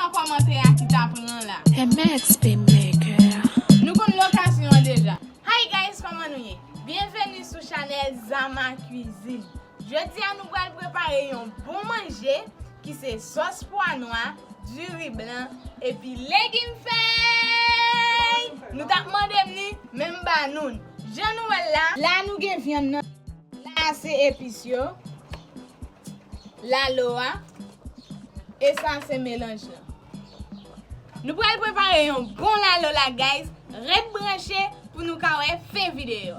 dans commentaire qui t'apprend là. MXP Maker. Nous connaissons l'occasion déjà. Hi guys, comment nous y? Bienvenue sur chaîne Xama Cuisine. Je dis à nous préparer un bon manger qui c'est sauce pois noir, Diri blanc et puis légumes frais. Nous t'a demandé même ba nous. Je nous là nous gen viande là c'est épicieux. La loa et ça c'est mélange là. Nous allons préparer un bon lalo la guys, reste branché pour nous faire fin vidéo.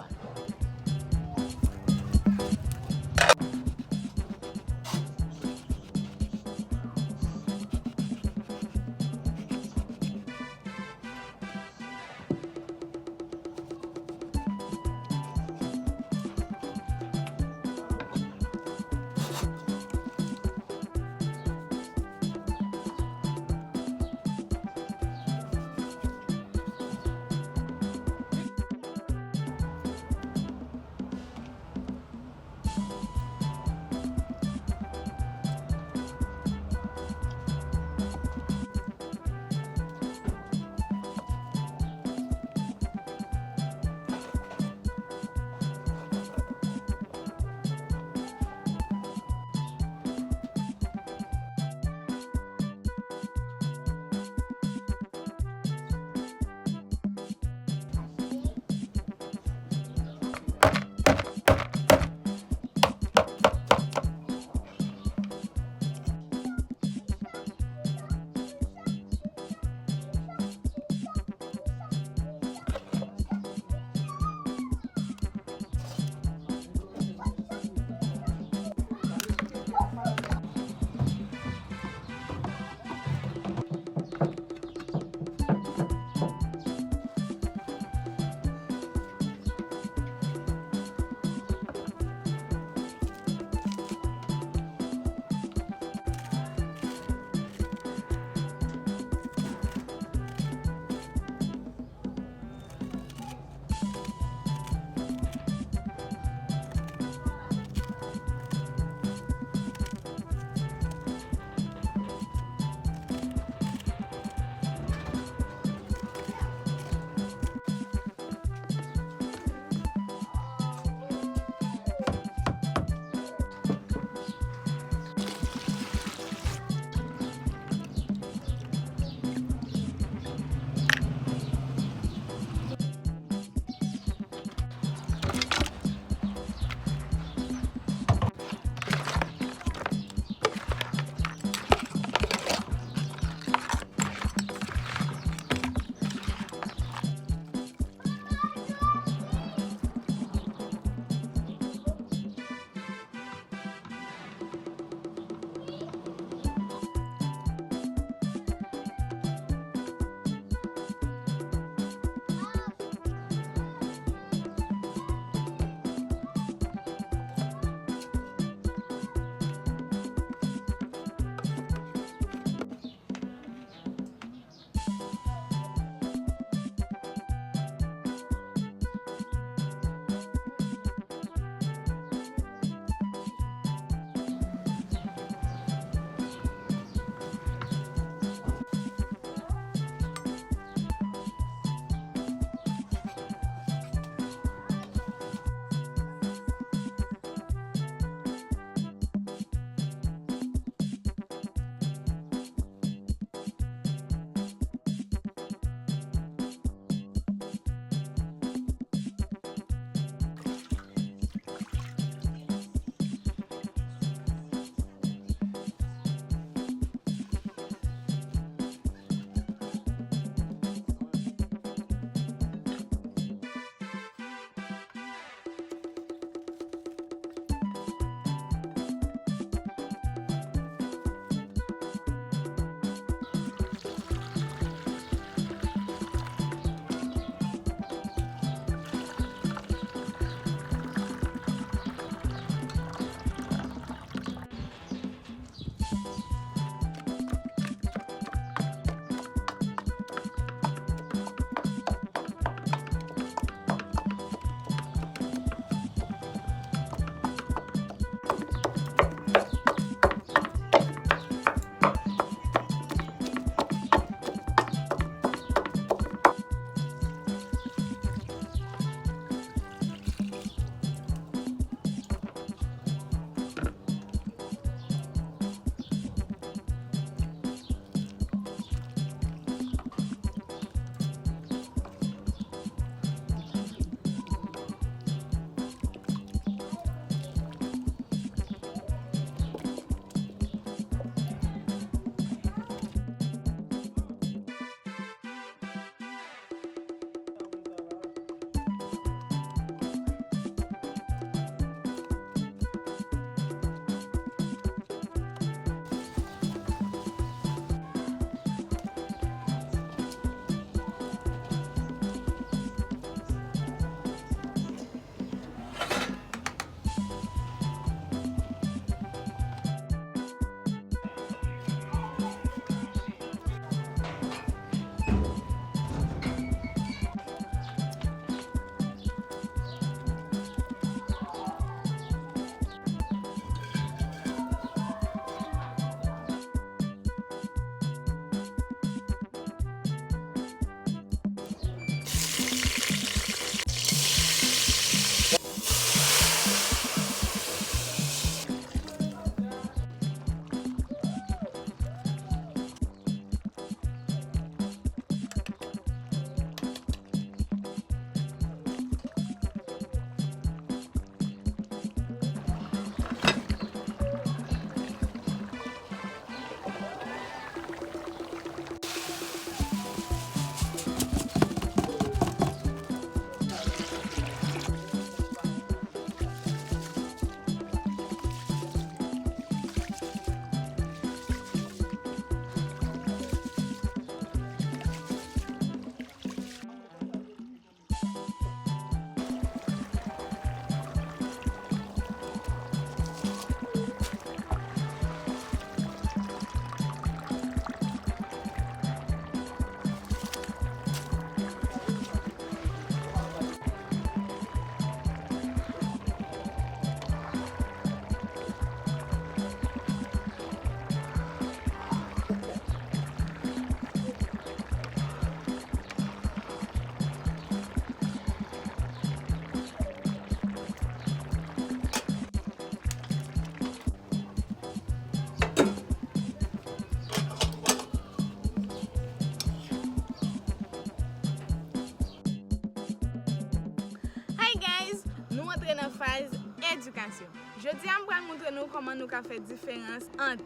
nou koman nou ka fè diferans entre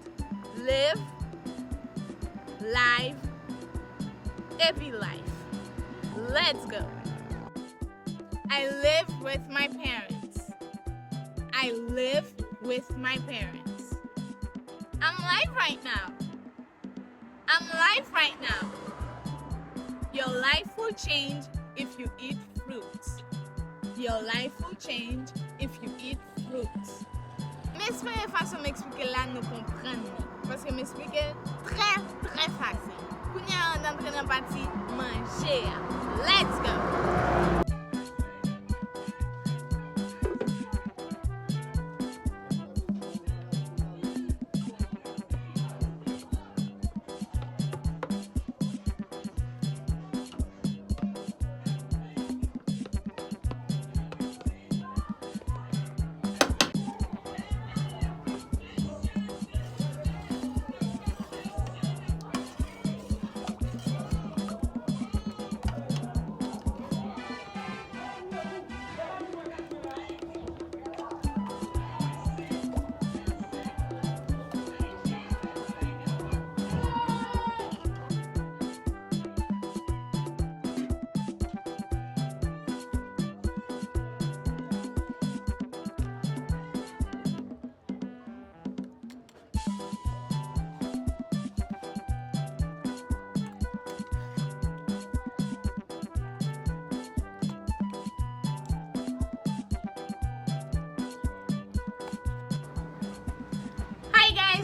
live, live, epi life. Let's go. I live with my parents. I live with my parents. I'm live right now. I'm live right now. Your life will change if you eat fruits. Your life will change if you eat fruits. M'espère façon m'expliquer là nous comprendre parce que m'expliquer très facile. Kounya on entre dans partie manger. Let's go.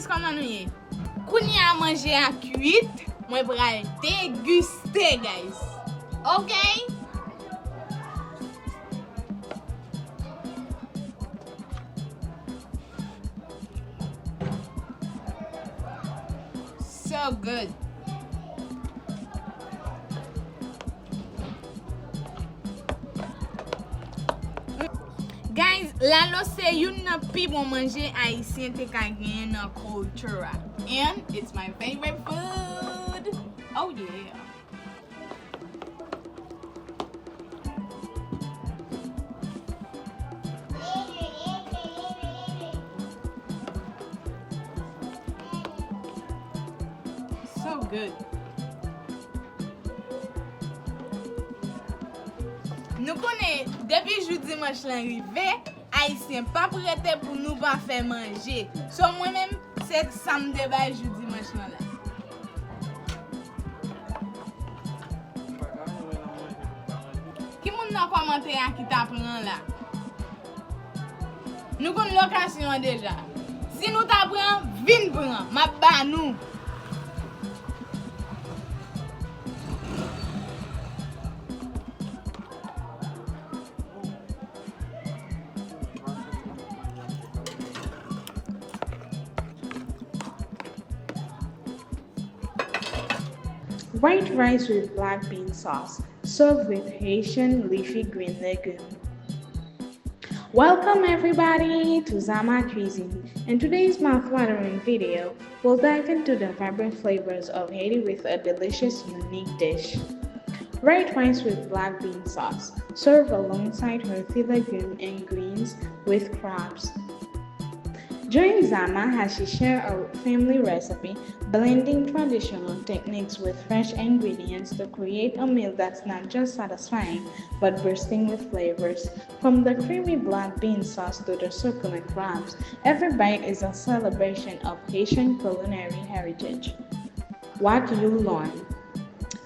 Comment nous y? Kounya a mangé à cuite, moi pral déguster guys. Okay? So good. Guys, la lo se yon nan pi bon manje Haitien te ka gen nan culture. And it's my favorite food. Oh yeah. So good. Nou konen, depi jou dimanche lan rive, Haitien pa prete pou nou pa fè manje. So mwen men, set samde bay jou dimanche lan la. Ki moun nan komante a ki ta pran la? Nou kon lokasyon deja. Si nou ta pran, vin pran, ma ba nou. White rice with black bean sauce, served with Haitian leafy green legume. Welcome everybody to Xama Cuisine. In today's mouthwatering video, we'll dive into the vibrant flavors of Haiti with a delicious, unique dish. White rice with black bean sauce, served alongside hearty legumes and greens with crabs. Join Xama as she shares a family recipe, blending traditional techniques with fresh ingredients to create a meal that's not just satisfying, but bursting with flavors. From the creamy black bean sauce to the succulent crabs, every bite is a celebration of Haitian culinary heritage. What you learn: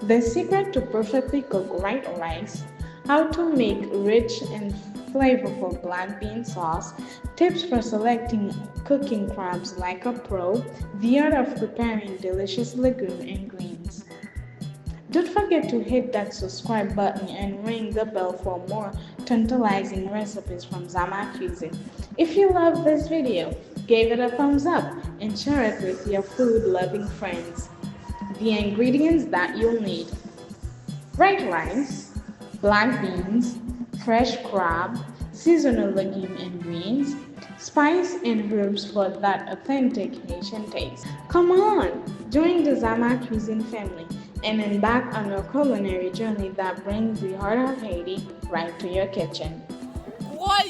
the secret to perfectly cook white rice, how to make rich and flavorful black bean sauce, tips for selecting cooking crabs like a pro, the art of preparing delicious legumes and greens. Don't forget to hit that subscribe button and ring the bell for more tantalizing recipes from Xama Cuisine. If you love this video, give it a thumbs up and share it with your food-loving friends. The ingredients that you'll need: white rice, black beans, fresh crab, seasonal legumes and greens, spice and herbs for that authentic Haitian taste. Come on, join the Xama Cuisine family and embark on a culinary journey that brings the heart of Haiti right to your kitchen. Whoa,